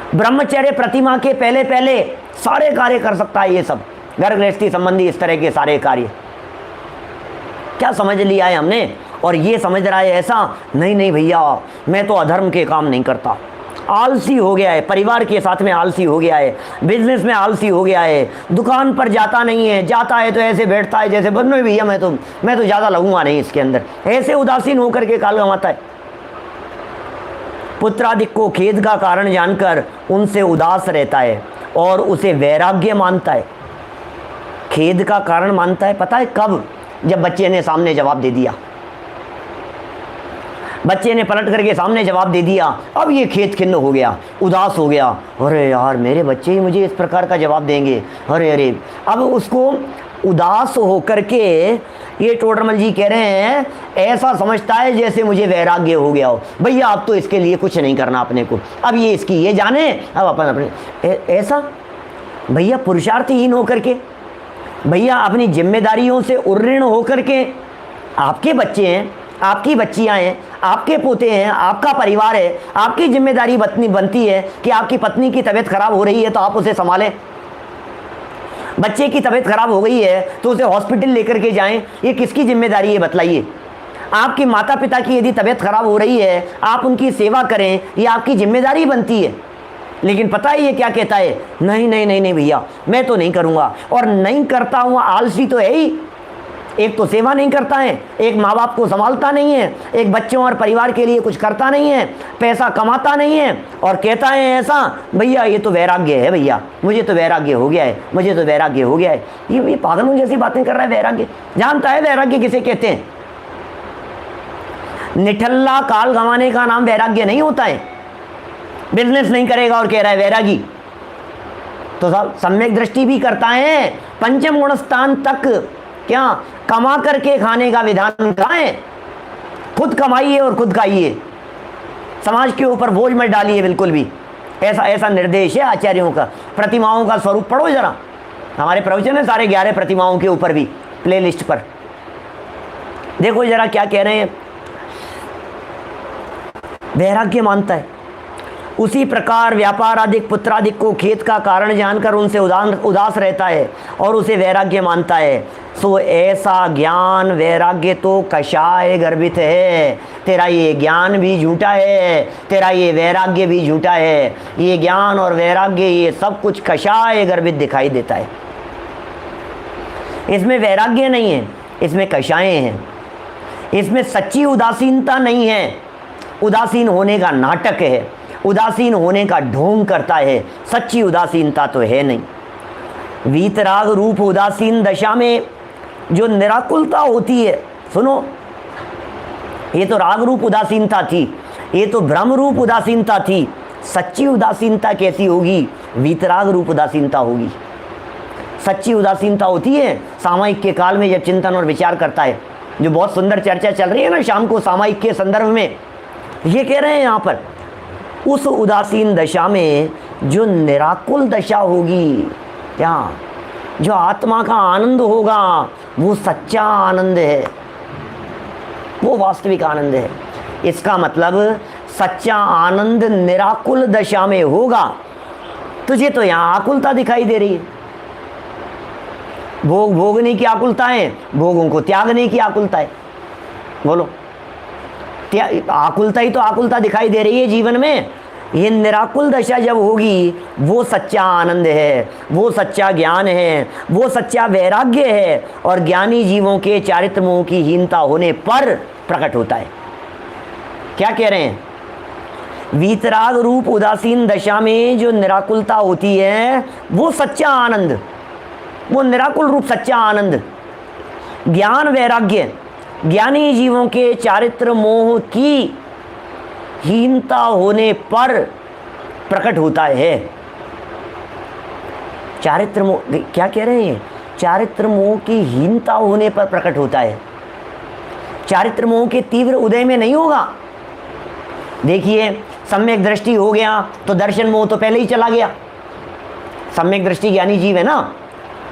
ब्रह्मचर्य प्रतिमा के पहले पहले सारे कार्य कर सकता है, ये सब घर गृहस्थी संबंधी इस तरह के सारे कार्य। क्या समझ लिया है हमने? और ये समझ रहा है ऐसा, नहीं भैया मैं तो अधर्म के काम नहीं करता, आलसी हो गया है, परिवार के साथ में आलसी हो गया है, बिजनेस में आलसी हो गया है, दुकान पर जाता नहीं है, जाता है तो ऐसे बैठता है जैसे बनो भैया मैं तो ज़्यादा लगूंगा नहीं इसके अंदर, ऐसे उदासीन होकर के काल गंवाता है। पुत्रादिक को खेद का कारण जानकर उनसे उदास रहता है और उसे वैराग्य मानता है। खेद का कारण मानता है, पता है कब? जब बच्चे ने सामने जवाब दे दिया, बच्चे ने पलट करके सामने जवाब दे दिया, अब ये खेद खिन्न हो गया, उदास हो गया, अरे यार मेरे बच्चे ही मुझे इस प्रकार का जवाब देंगे, अरे अब उसको उदास होकर के, ये टोडरमल जी कह रहे हैं, ऐसा समझता है जैसे मुझे वैराग्य हो गया हो। भैया अब तो इसके लिए कुछ नहीं करना अपने को, अब ये इसकी ये जाने, अब अपन अपने ऐसा भैया पुरुषार्थहीन होकर के भैया अपनी जिम्मेदारियों से उर्ऋण होकर के, आपके बच्चे हैं, आपकी बच्चियां हैं, आपके पोते हैं, आपका परिवार है, आपकी जिम्मेदारी बनती है कि आपकी पत्नी की तबीयत खराब हो रही है तो आप उसे संभालें। बच्चे की तबीयत खराब हो गई है तो उसे हॉस्पिटल लेकर के जाएं, ये किसकी जिम्मेदारी है बतलाइए। आपके माता पिता की यदि तबीयत खराब हो रही है, आप उनकी सेवा करें, ये आपकी जिम्मेदारी बनती है। लेकिन पता है ये क्या कहता है, नहीं नहीं नहीं नहीं भैया मैं तो नहीं करूँगा, और नहीं करता हूँ, आलसी तो है ही। एक तो सेवा नहीं करता है, एक माँ बाप को संभालता नहीं है, एक बच्चों और परिवार के लिए कुछ करता नहीं है, पैसा कमाता नहीं है, और कहता है ऐसा भैया ये तो वैराग्य है, भैया मुझे तो वैराग्य हो गया है, मुझे तो वैराग्य हो गया है। ये पागलों जैसी बातें कर रहा है। वैराग्य जानता है वैराग्य किसे कहते हैं? निठल्ला काल गंवाने का नाम वैराग्य नहीं होता है। बिजनेस नहीं करेगा और कह रहा है वैरागी, तो सम्यक दृष्टि भी करता है। पंचम गुण स्थान तक क्या कमा करके खाने का विधान कहाँ है? खुद कमाइए और खुद खाइए, समाज के ऊपर बोझ मत डालिए बिल्कुल भी। ऐसा निर्देश है आचार्यों का। प्रतिमाओं का स्वरूप पढ़ो जरा, हमारे प्रवचन है सारे 11 प्रतिमाओं के ऊपर भी प्ले लिस्ट पर। देखो जरा क्या कह रहे हैं। वैराग्य मानता है, उसी प्रकार व्यापारादिक पुत्रादिक को खेत का कारण जानकर उनसे उदास रहता है और उसे वैराग्य मानता है। सो ऐसा ज्ञान वैराग्य तो कषाय गर्भित है। तेरा ये ज्ञान भी झूठा है, तेरा ये वैराग्य भी झूठा है। ये ज्ञान और वैराग्य ये सब कुछ कषाय गर्भित दिखाई देता है। इसमें वैराग्य नहीं है, इसमें कषाय हैं। इसमें सच्ची उदासीनता नहीं है, उदासीन होने का नाटक है, उदासीन होने का ढोंग करता है। सच्ची उदासीनता तो है नहीं। वीतराग रूप उदासीन दशा में जो निराकुलता होती है, सुनो, ये तो राग रूप उदासीनता थी, ये तो भ्रम रूप उदासीनता थी। सच्ची उदासीनता कैसी होगी? वीतराग रूप उदासीनता होगी। सच्ची उदासीनता होती है सामायिक के काल में जब चिंतन और विचार करता है। जो बहुत सुंदर चर्चा चल रही है ना शाम को सामायिक के संदर्भ में, ये कह रहे हैं यहाँ पर उस उदासीन दशा में जो निराकुल दशा होगी, क्या जो आत्मा का आनंद होगा, वो सच्चा आनंद है, वो वास्तविक आनंद है। इसका मतलब सच्चा आनंद निराकुल दशा में होगा। तुझे तो यहाँ आकुलता दिखाई दे रही है। भोग भोगने की आकुलता है, भोगों को त्यागने की आकुलता है। बोलो, आकुलता ही तो आकुलता दिखाई दे रही है जीवन में। ये निराकुल दशा जब होगी, वो सच्चा आनंद है, वो सच्चा ज्ञान है, वो सच्चा वैराग्य है, और ज्ञानी जीवों के चारित्र मोह की हीनता होने पर प्रकट होता है। क्या कह रहे हैं? वीतराग रूप उदासीन दशा में जो निराकुलता होती है, वो सच्चा आनंद, वो निराकुल रूप सच्चा आनंद, ज्ञान वैराग्य ज्ञानी जीवों के चारित्र मोह की हीनता होने पर प्रकट होता है। चारित्र मोह, क्या कह रहे हैं? चारित्र मोह की हीनता होने पर प्रकट होता है। चारित्र मोह के तीव्र उदय में नहीं होगा। देखिए, सम्यक दृष्टि हो गया तो दर्शन मोह तो पहले ही चला गया। सम्यक दृष्टि ज्ञानी जीव है ना,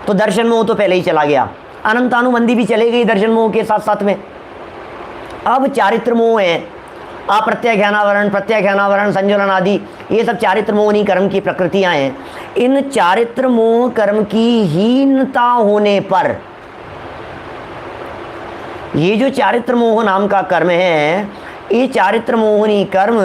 तो दर्शन मोह तो पहले ही चला गया। अनंतानुबंधी भी चले गई दर्शन मोह के साथ साथ में। अब चारित्र मोह है, अप्रत्याख्यानावरण, प्रत्याख्यानावरण, संजुलन आदि, ये सब चारित्र मोहनी कर्म की प्रकृतियां हैं। इन चारित्र मोह कर्म की हीनता होने पर, ये जो चारित्र मोह नाम का कर्म है, ये चारित्र मोहनी कर्म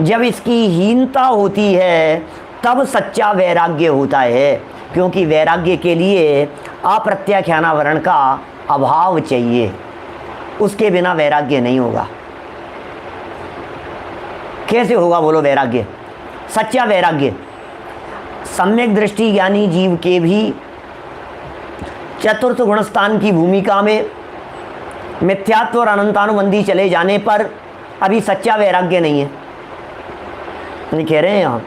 जब इसकी हीनता होती है तब सच्चा वैराग्य होता है। क्योंकि वैराग्य के लिए अप्रत्याख्यानावरण का अभाव चाहिए, उसके बिना वैराग्य नहीं होगा। कैसे होगा बोलो वैराग्य? सच्चा वैराग्य सम्यक दृष्टि ज्ञानी जीव के भी चतुर्थ गुणस्थान की भूमिका में मिथ्यात्व और अनंतानुबंधी चले जाने पर अभी सच्चा वैराग्य नहीं है। नहीं कह रहे हैं आप?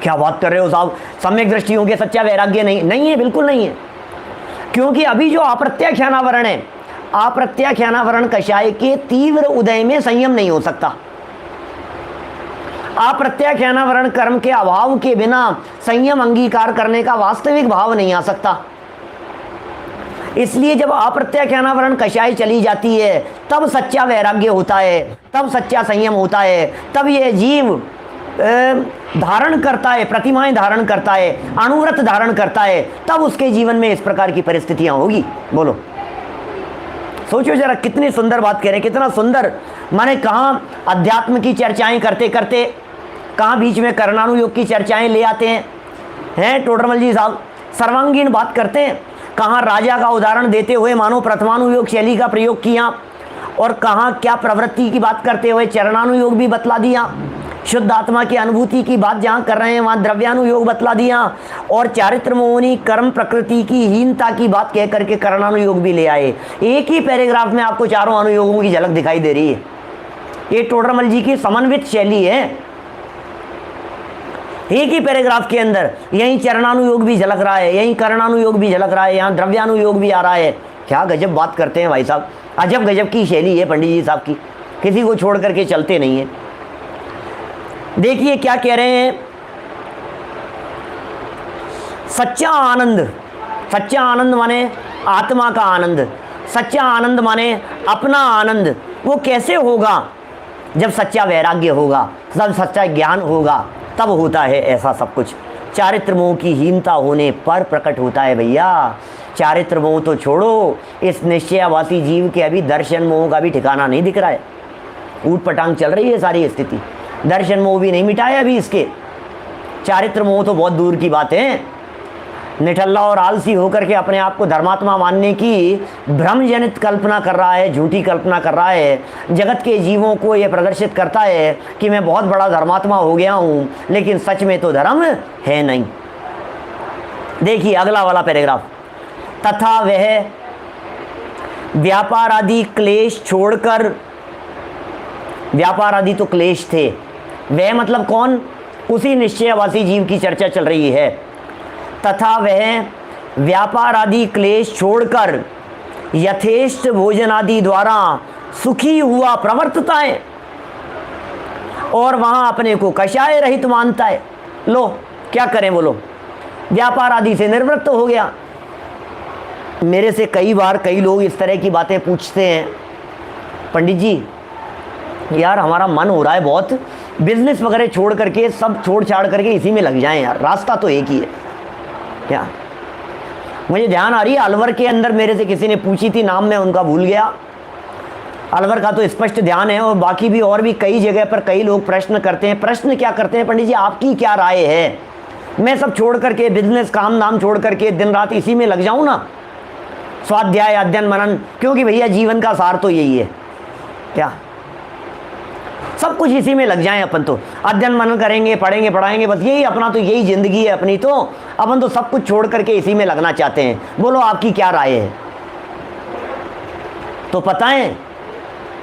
क्या बात कर रहे हो साहब, सम्यक दृष्टियों के सच्चा वैराग्य नहीं है, बिल्कुल नहीं है। क्योंकि अभी जो अप्रत्याख्यानावरण है, अप्रत्याख्यानावरण कषाय के तीव्र उदय में संयम नहीं हो सकता। अप्रत्याख्यानावरण कर्म के अभाव के बिना संयम अंगीकार करने का वास्तविक भाव नहीं आ सकता। इसलिए जब अप्रत्याख्यानावरण कषाय चली जाती है तब सच्चा वैराग्य होता है, तब सच्चा संयम होता है, तब ये जीव धारण करता है, प्रतिमाएं धारण करता है, अणुव्रत धारण करता है, तब उसके जीवन में इस प्रकार की परिस्थितियां होगी। बोलो, सोचो जरा, कितनी सुंदर बात कह रहे हैं, कितना सुंदर। माने कहाँ अध्यात्म की चर्चाएं करते करते कहाँ बीच में कर्णानुयोग की चर्चाएं ले आते हैं टोडरमल जी साहब, सर्वांगीण बात करते हैं। कहाँ राजा का उदाहरण देते हुए मानो प्रथमानुयोग शैली का प्रयोग किया, और कहाँ क्या प्रवृत्ति की बात करते हुए चरणानुयोग भी बतला दिया। शुद्ध आत्मा की अनुभूति की बात जहाँ कर रहे हैं वहाँ द्रव्यानुयोग बतला दिया, और चारित्र मोहनी कर्म प्रकृति की हीनता की बात कह करके कर्णानुयोग भी ले आए। एक ही पैराग्राफ में आपको चारों अनुयोगों की झलक दिखाई दे रही है। ये टोडरमल जी की समन्वित शैली है। एक ही पैराग्राफ के अंदर यहीं चरणानुयोग भी झलक रहा है, यहीं कर्णानुयोग भी झलक रहा है, यहाँ द्रव्यानुयोग भी आ रहा है। क्या गजब बात करते हैं भाई साहब, अजब गजब की शैली है पंडित जी साहब की, किसी को छोड़ करके चलते नहीं है। देखिए क्या कह रहे हैं, सच्चा आनंद, सच्चा आनंद माने आत्मा का आनंद, सच्चा आनंद माने अपना आनंद। वो कैसे होगा? जब सच्चा वैराग्य होगा, जब सच्चा ज्ञान होगा, तब होता है ऐसा सब कुछ। चारित्र मोह की हीनता होने पर प्रकट होता है भैया। चारित्र मोह तो छोड़ो, इस निश्चयावासी जीव के अभी दर्शन मोह का भी ठिकाना नहीं दिख रहा है। ऊट पटांग चल रही है सारी स्थिति, दर्शन मोह भी नहीं मिटाया अभी इसके। चारित्र मोह तो बहुत दूर की बात है। निठल्ला और आलसी होकर के अपने आप को धर्मात्मा मानने की भ्रम जनित कल्पना कर रहा है, झूठी कल्पना कर रहा है। जगत के जीवों को यह प्रदर्शित करता है कि मैं बहुत बड़ा धर्मात्मा हो गया हूँ, लेकिन सच में तो धर्म है नहीं। देखिए अगला वाला पैराग्राफ, तथा वह व्यापार आदि क्लेश छोड़कर, व्यापार आदि तो क्लेश थे, वह मतलब कौन? उसी निश्चयवासी जीव की चर्चा चल रही है। तथा वह व्यापार आदि क्लेश छोड़कर यथेष्ट भोजन आदि द्वारा सुखी हुआ प्रवर्तता है, और वहां अपने को कषाय रहित मानता है। लो क्या करें बोलो, व्यापार आदि से निवृत्त हो गया। मेरे से कई बार कई लोग इस तरह की बातें पूछते हैं, पंडित जी यार हमारा मन हो रहा है बहुत, बिजनेस वगैरह छोड़ करके, सब छोड़ छाड़ करके इसी में लग जाएं यार, रास्ता तो एक ही है। क्या मुझे ध्यान आ रही है, अलवर के अंदर मेरे से किसी ने पूछी थी, नाम मैं उनका भूल गया, अलवर का तो स्पष्ट ध्यान है, और बाकी भी और भी कई जगह पर कई लोग प्रश्न करते हैं। प्रश्न क्या करते हैं, पंडित जी आपकी क्या राय है, मैं सब छोड़ करके, बिजनेस काम नाम छोड़ करके दिन रात इसी में लग जाऊं ना, स्वाध्याय अध्ययन मनन, क्योंकि भैया जीवन का सार तो यही है। क्या सब कुछ इसी में लग जाएं अपन, तो अध्ययन मनन करेंगे, पढ़ेंगे पढ़ाएंगे, बस यही अपना तो यही जिंदगी है अपनी, तो अपन तो सब कुछ छोड़ करके इसी में लगना चाहते हैं। बोलो आपकी क्या राय है, तो पता है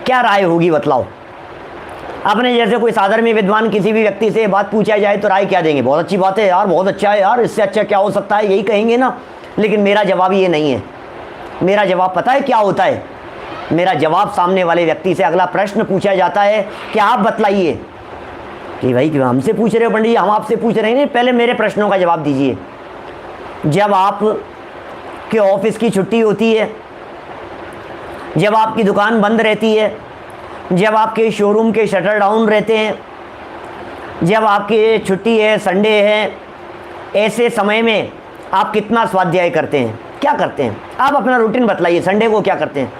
क्या राय होगी बतलाओ। अपने जैसे कोई साधर्मी विद्वान किसी भी व्यक्ति से बात पूछा जाए तो राय क्या देंगे? बहुत अच्छी बात है यार, बहुत अच्छा है यार, इससे अच्छा क्या हो सकता है, यही कहेंगे ना। लेकिन मेरा जवाब ये नहीं है। मेरा जवाब पता है क्या होता है? मेरा जवाब सामने वाले व्यक्ति से अगला प्रश्न पूछा जाता है कि आप बतलाइए, कि भाई क्यों हमसे पूछ रहे हो पंडित जी, हम आपसे पूछ रहे हैं, नहीं पहले मेरे प्रश्नों का जवाब दीजिए। जब आप के ऑफिस की छुट्टी होती है, जब आपकी दुकान बंद रहती है, जब आपके शोरूम के शटर डाउन रहते हैं, जब आपकी छुट्टी है, संडे है, ऐसे समय में आप कितना स्वाध्याय करते हैं, क्या करते हैं? आप अपना रूटीन बतलाइए। संडे को क्या करते हैं?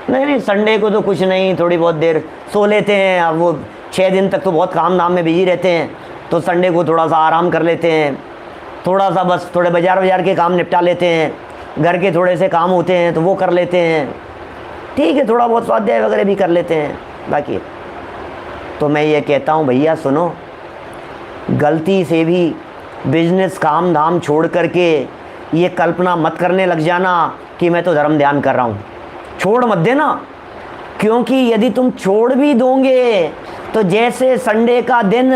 नहीं संडे को तो कुछ नहीं, थोड़ी बहुत देर सो लेते हैं। अब वो 6 दिन तक तो बहुत काम धाम में बिजी रहते हैं, तो संडे को थोड़ा सा आराम कर लेते हैं, थोड़ा सा बस थोड़े बाजार के काम निपटा लेते हैं, घर के थोड़े से काम होते हैं तो वो कर लेते हैं, ठीक है, थोड़ा बहुत स्वाध्याय वगैरह भी कर लेते हैं बाकी। तो मैं ये कहता हूँ भैया सुनो, गलती से भी बिजनेस काम धाम छोड़ करके ये कल्पना मत करने लग जाना कि मैं तो धर्म ध्यान कर रहा हूँ। छोड़ मत देना, क्योंकि यदि तुम छोड़ भी दोगे तो जैसे संडे का दिन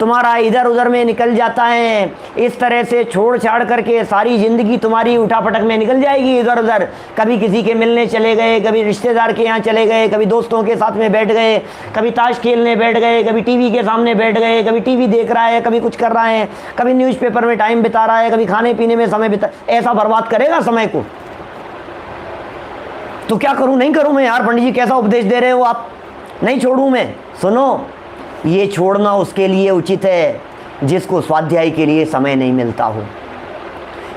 तुम्हारा इधर उधर में निकल जाता है, इस तरह से छोड़ छाड़ करके सारी ज़िंदगी तुम्हारी उठापटक में निकल जाएगी इधर उधर। कभी किसी के मिलने चले गए, कभी रिश्तेदार के यहाँ चले गए, कभी दोस्तों के साथ में बैठ गए, कभी ताश खेलने बैठ गए, कभी टीवी के सामने बैठ गए, कभी टीवी देख रहा है, कभी कुछ कर रहा है, कभी न्यूज़पेपर में टाइम बिता रहा है, कभी खाने पीने में समय बिता, ऐसा बर्बाद करेगा समय को। तो क्या करूं, नहीं करूं मैं? यार पंडित जी कैसा उपदेश दे रहे हो आप, नहीं छोड़ूं मैं? सुनो, ये छोड़ना उसके लिए उचित है जिसको स्वाध्याय के लिए समय नहीं मिलता हो।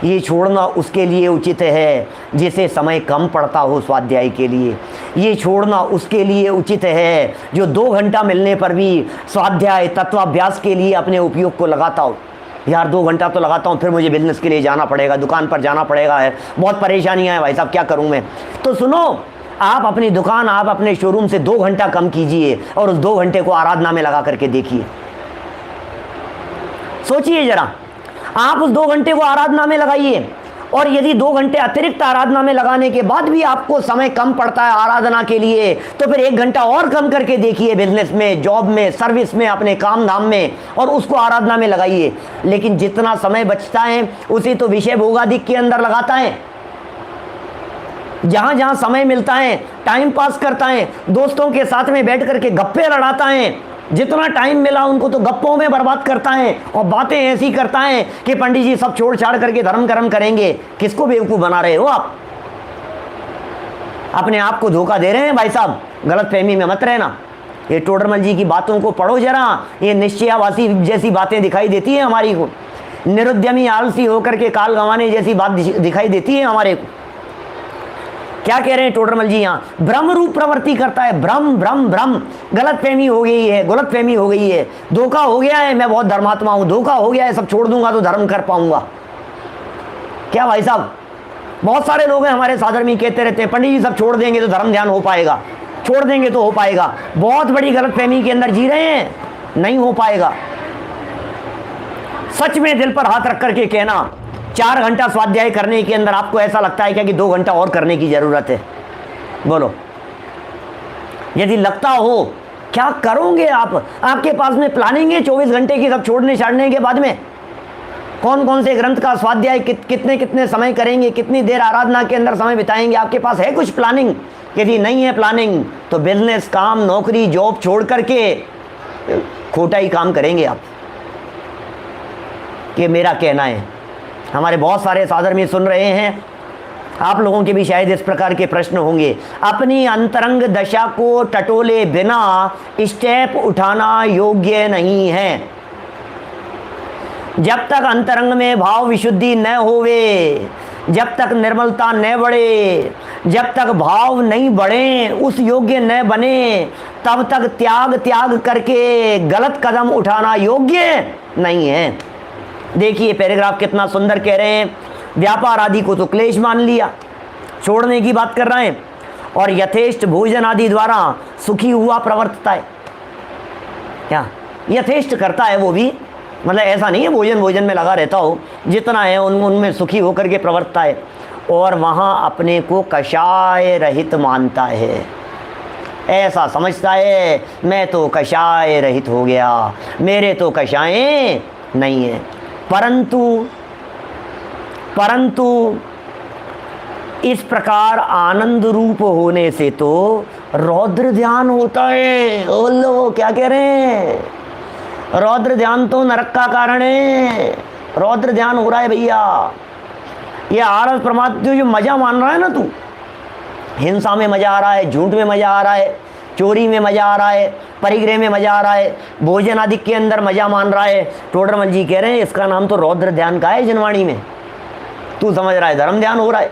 ये छोड़ना उसके लिए उचित है जिसे समय कम पड़ता हो स्वाध्याय के लिए। ये छोड़ना उसके लिए उचित है जो 2 घंटा मिलने पर भी स्वाध्याय तत्वाभ्यास के लिए अपने उपयोग को लगाता हो। यार 2 घंटा तो लगाता हूँ, फिर मुझे बिजनेस के लिए जाना पड़ेगा, दुकान पर जाना पड़ेगा, है बहुत परेशानियाँ हैं भाई साहब, क्या करूँ मैं? तो सुनो, आप अपनी दुकान, आप अपने शोरूम से 2 घंटा कम कीजिए और उस 2 घंटे को आराधना में लगा करके देखिए। सोचिए जरा, आप उस 2 घंटे को आराधना में लगाइए, और यदि 2 घंटे अतिरिक्त आराधना में लगाने के बाद भी आपको समय कम पड़ता है आराधना के लिए, तो फिर 1 घंटा और कम करके देखिए बिजनेस में, जॉब में, सर्विस में, अपने काम धाम में, और उसको आराधना में लगाइए। लेकिन जितना समय बचता है उसे तो विषय भोगादिक के अंदर लगाता है। जहां जहां समय मिलता है टाइम पास करता है, दोस्तों के साथ में बैठ करके गप्पे लड़ाता है, जितना टाइम मिला उनको तो गप्पों में बर्बाद करता है और बातें ऐसी करता है कि पंडित जी सब छोड़ छाड़ करके धर्म कर्म करेंगे। किसको बेवकूफ़ बना रहे हो आप? अपने आप को धोखा दे रहे हैं भाई साहब, गलत फहमी में मत रहना। ये टोडरमल जी की बातों को पढ़ो जरा, ये निश्चयावासी जैसी बातें दिखाई देती है हमारी को, निरुद्यमी आलसी होकर के काल गंवाने जैसी बात दिखाई देती है हमारे को। क्या कह रहे हैं टोडरमल जी यहाँ? ब्रह्म रूप प्रवृत्ति करता है, ब्रह्म ब्रह्म ब्रह्म। गलत फहमी हो गई है, गलत फहमी हो गई है, धोखा हो गया है, मैं बहुत धर्मात्मा हूँ, धोखा हो गया है, सब छोड़ दूंगा तो धर्म कर पाऊंगा। क्या भाई साहब, बहुत सारे लोग हैं हमारे साधर्मी कहते रहते हैं पंडित जी सब छोड़ देंगे तो धर्म ध्यान हो पाएगा, छोड़ देंगे तो हो पाएगा। बहुत बड़ी गलत फहमी के अंदर जी रहे हैं, नहीं हो पाएगा। सच में दिल पर हाथ रख करके कहना, 4 घंटा स्वाध्याय करने के अंदर आपको ऐसा लगता है क्या कि 2 घंटा और करने की जरूरत है? बोलो, यदि लगता हो क्या करोगे आप? आपके पास में प्लानिंग है 24 घंटे की सब छोड़ने छाड़ने के बाद में? कौन कौन से ग्रंथ का स्वाध्याय कितने कितने समय करेंगे, कितनी देर आराधना के अंदर समय बिताएंगे? आपके पास है कुछ प्लानिंग? यदि नहीं है प्लानिंग तो बिजनेस, काम, नौकरी, जॉब छोड़ करके खोटा ही काम करेंगे आप। ये मेरा कहना है। हमारे बहुत सारे साधर्मी सुन रहे हैं, आप लोगों के भी शायद इस प्रकार के प्रश्न होंगे। अपनी अंतरंग दशा को टटोले बिना स्टेप उठाना योग्य नहीं है। जब तक अंतरंग में भाव विशुद्धि न होवे, जब तक निर्मलता न बढ़े, जब तक भाव नहीं बढ़े, उस योग्य न बने, तब तक त्याग करके गलत कदम उठाना योग्य नहीं है। देखिए पैराग्राफ कितना सुंदर कह रहे हैं, व्यापार आदि को तो क्लेश मान लिया, छोड़ने की बात कर रहे हैं, और यथेष्ट भोजन आदि द्वारा सुखी हुआ प्रवर्तता है। क्या यथेष्ट करता है वो भी, मतलब ऐसा नहीं है भोजन में लगा रहता हो, जितना है उनमें सुखी होकर के प्रवर्तता है, और वहाँ अपने को कषाय रहित मानता है। ऐसा समझता है मैं तो कषाय रहित हो गया, मेरे तो कषाय नहीं है। परंतु इस प्रकार आनंद रूप होने से तो रौद्र ध्यान होता है। ओ लो, क्या कह रहे हैं? रौद्र ध्यान तो नरक का कारण है। रौद्र ध्यान हो रहा है भैया। ये आलस प्रमाद जो मजा मान रहा है ना, तू हिंसा में मजा आ रहा है, झूठ में मजा आ रहा है, चोरी में मजा आ रहा है, परिग्रह में मजा आ रहा है, भोजन आदि के अंदर मजा मान रहा है। टोडरमल जी कह रहे हैं इसका नाम तो रौद्र ध्यान का है जिनवाणी में। तू समझ रहा है धर्म ध्यान हो रहा है।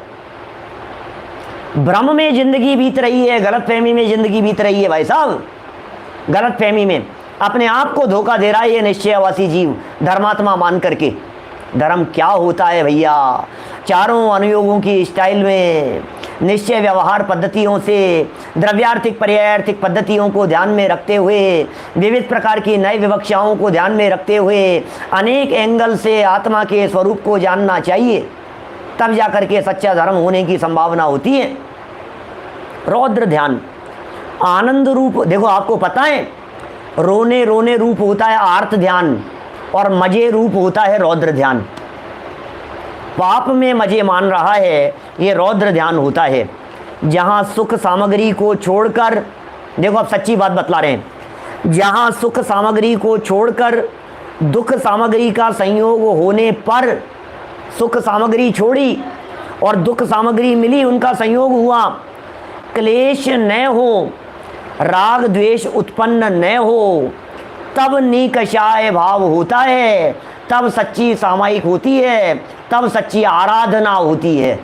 भ्रम में जिंदगी बीत रही है, गलत फहमी में जिंदगी बीत रही है भाई साहब। गलत फहमी में अपने आप को धोखा दे रहा है ये निश्चयवासी जीव, धर्मात्मा मान करके। धर्म क्या होता है भैया? चारों अनुयोगों की स्टाइल में निश्चय व्यवहार पद्धतियों से, द्रव्यार्थिक पर्यायार्थिक पद्धतियों को ध्यान में रखते हुए, विविध प्रकार की नई विवक्षाओं को ध्यान में रखते हुए अनेक एंगल से आत्मा के स्वरूप को जानना चाहिए, तब जाकर के सच्चा धर्म होने की संभावना होती है। रौद्र ध्यान आनंद रूप, देखो आपको पता है रोने रोने रूप होता है आर्त ध्यान, और मजे रूप होता है रौद्र ध्यान। पाप में मजे मान रहा है ये रौद्र ध्यान होता है, जहाँ सुख सामग्री को छोड़कर, देखो आप सच्ची बात बतला रहे हैं, जहाँ सुख सामग्री को छोड़कर दुख सामग्री का संयोग होने पर सुख सामग्री छोड़ी और दुख सामग्री मिली, उनका संयोग हुआ, क्लेश न हो, राग द्वेष उत्पन्न न हो, तब निकषाय भाव होता है, तब सच्ची सामायिक होती है, तब सच्ची आराधना होती है।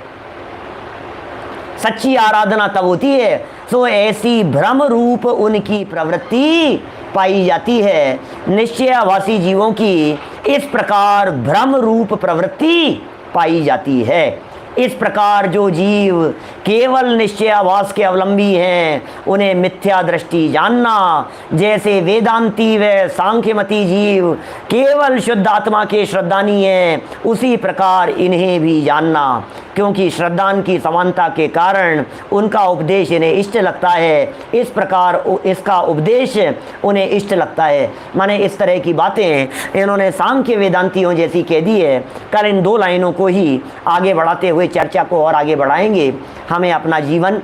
सच्ची आराधना तब होती है। सो ऐसी भ्रम रूप उनकी प्रवृत्ति पाई जाती है। निश्चयाभासी जीवों की इस प्रकार भ्रम रूप प्रवृत्ति पाई जाती है। इस प्रकार जो जीव केवल निश्चयाभास के अवलंबी हैं, उन्हें मिथ्या दृष्टि जानना, जैसे वेदांती व सांख्यमती जीव केवल शुद्ध आत्मा के श्रद्धानी हैं, उसी प्रकार इन्हें भी जानना, क्योंकि श्रद्धान की समानता के कारण उनका उपदेश इन्हें इष्ट लगता है। इस प्रकार इसका उपदेश उन्हें इष्ट लगता है। माने इस तरह की बातें इन्होंने सांख्य वेदांतियों जैसी कह दी है। कल इन 2 लाइनों को ही आगे बढ़ाते हुए चर्चा को और आगे बढ़ाएंगे। हमें अपना जीवन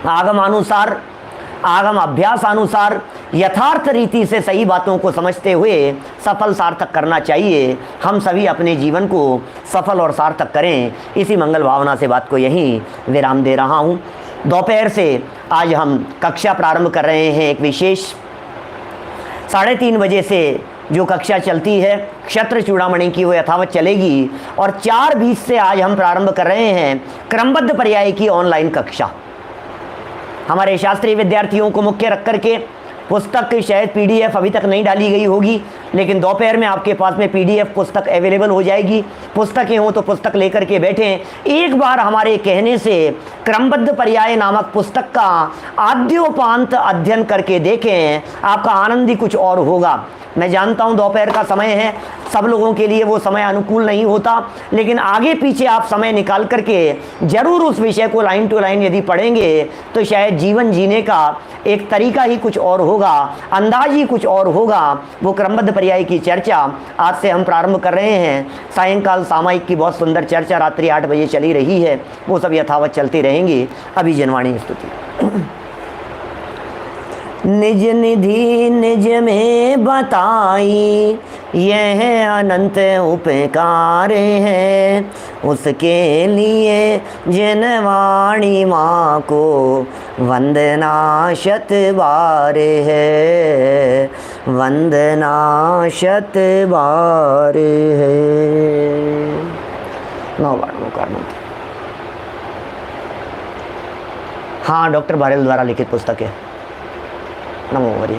आगमानुसार, आगम अभ्यासानुसार यथार्थ रीति से सही बातों को समझते हुए सफल सार्थक करना चाहिए। हम सभी अपने जीवन को सफल और सार्थक करें, इसी मंगल भावना से बात को यहीं विराम दे रहा हूँ। दोपहर से आज हम कक्षा प्रारंभ कर रहे हैं। एक विशेष 3:30 बजे से जो कक्षा चलती है क्षत्र चूड़ामणि की, वो यथावत चलेगी। और 4:20 से आज हम प्रारंभ कर रहे हैं क्रमबद्ध पर्याय की ऑनलाइन कक्षा। हमारे शास्त्रीय विद्यार्थियों को मुख्य रख करके पुस्तक शायद PDF अभी तक नहीं डाली गई होगी, लेकिन दोपहर में आपके पास में PDF पुस्तक अवेलेबल हो जाएगी। पुस्तकें हों तो पुस्तक लेकर के बैठें। एक बार हमारे कहने से क्रमबद्ध पर्याय नामक पुस्तक का आद्योपांत अध्ययन करके देखें, आपका आनंद ही कुछ और होगा। मैं जानता हूं दोपहर का समय है, सब लोगों के लिए वो समय अनुकूल नहीं होता, लेकिन आगे पीछे आप समय निकाल करके जरूर उस विषय को लाइन टू लाइन यदि पढ़ेंगे तो शायद जीवन जीने का एक तरीका ही कुछ और होगा, अंदाज ही कुछ और होगा। वो क्रमबद्ध पर्याय की चर्चा आज से हम प्रारंभ कर रहे हैं। सायंकाल सामायिक की बहुत सुंदर चर्चा रात्रि 8 बजे चली रही है, वो सब यथावत चलती रहेंगी। अभी जनवाणी स्तुति। निज निधि निज में बताई, यह अनंत उपकार है, उसके लिए जनवाणी माँ को वंदना शत बार है, वंदना शत बार है। 9 बार मुकार मंत्र। हाँ, डॉक्टर बारेल द्वारा लिखित पुस्तक है। नमो हरि।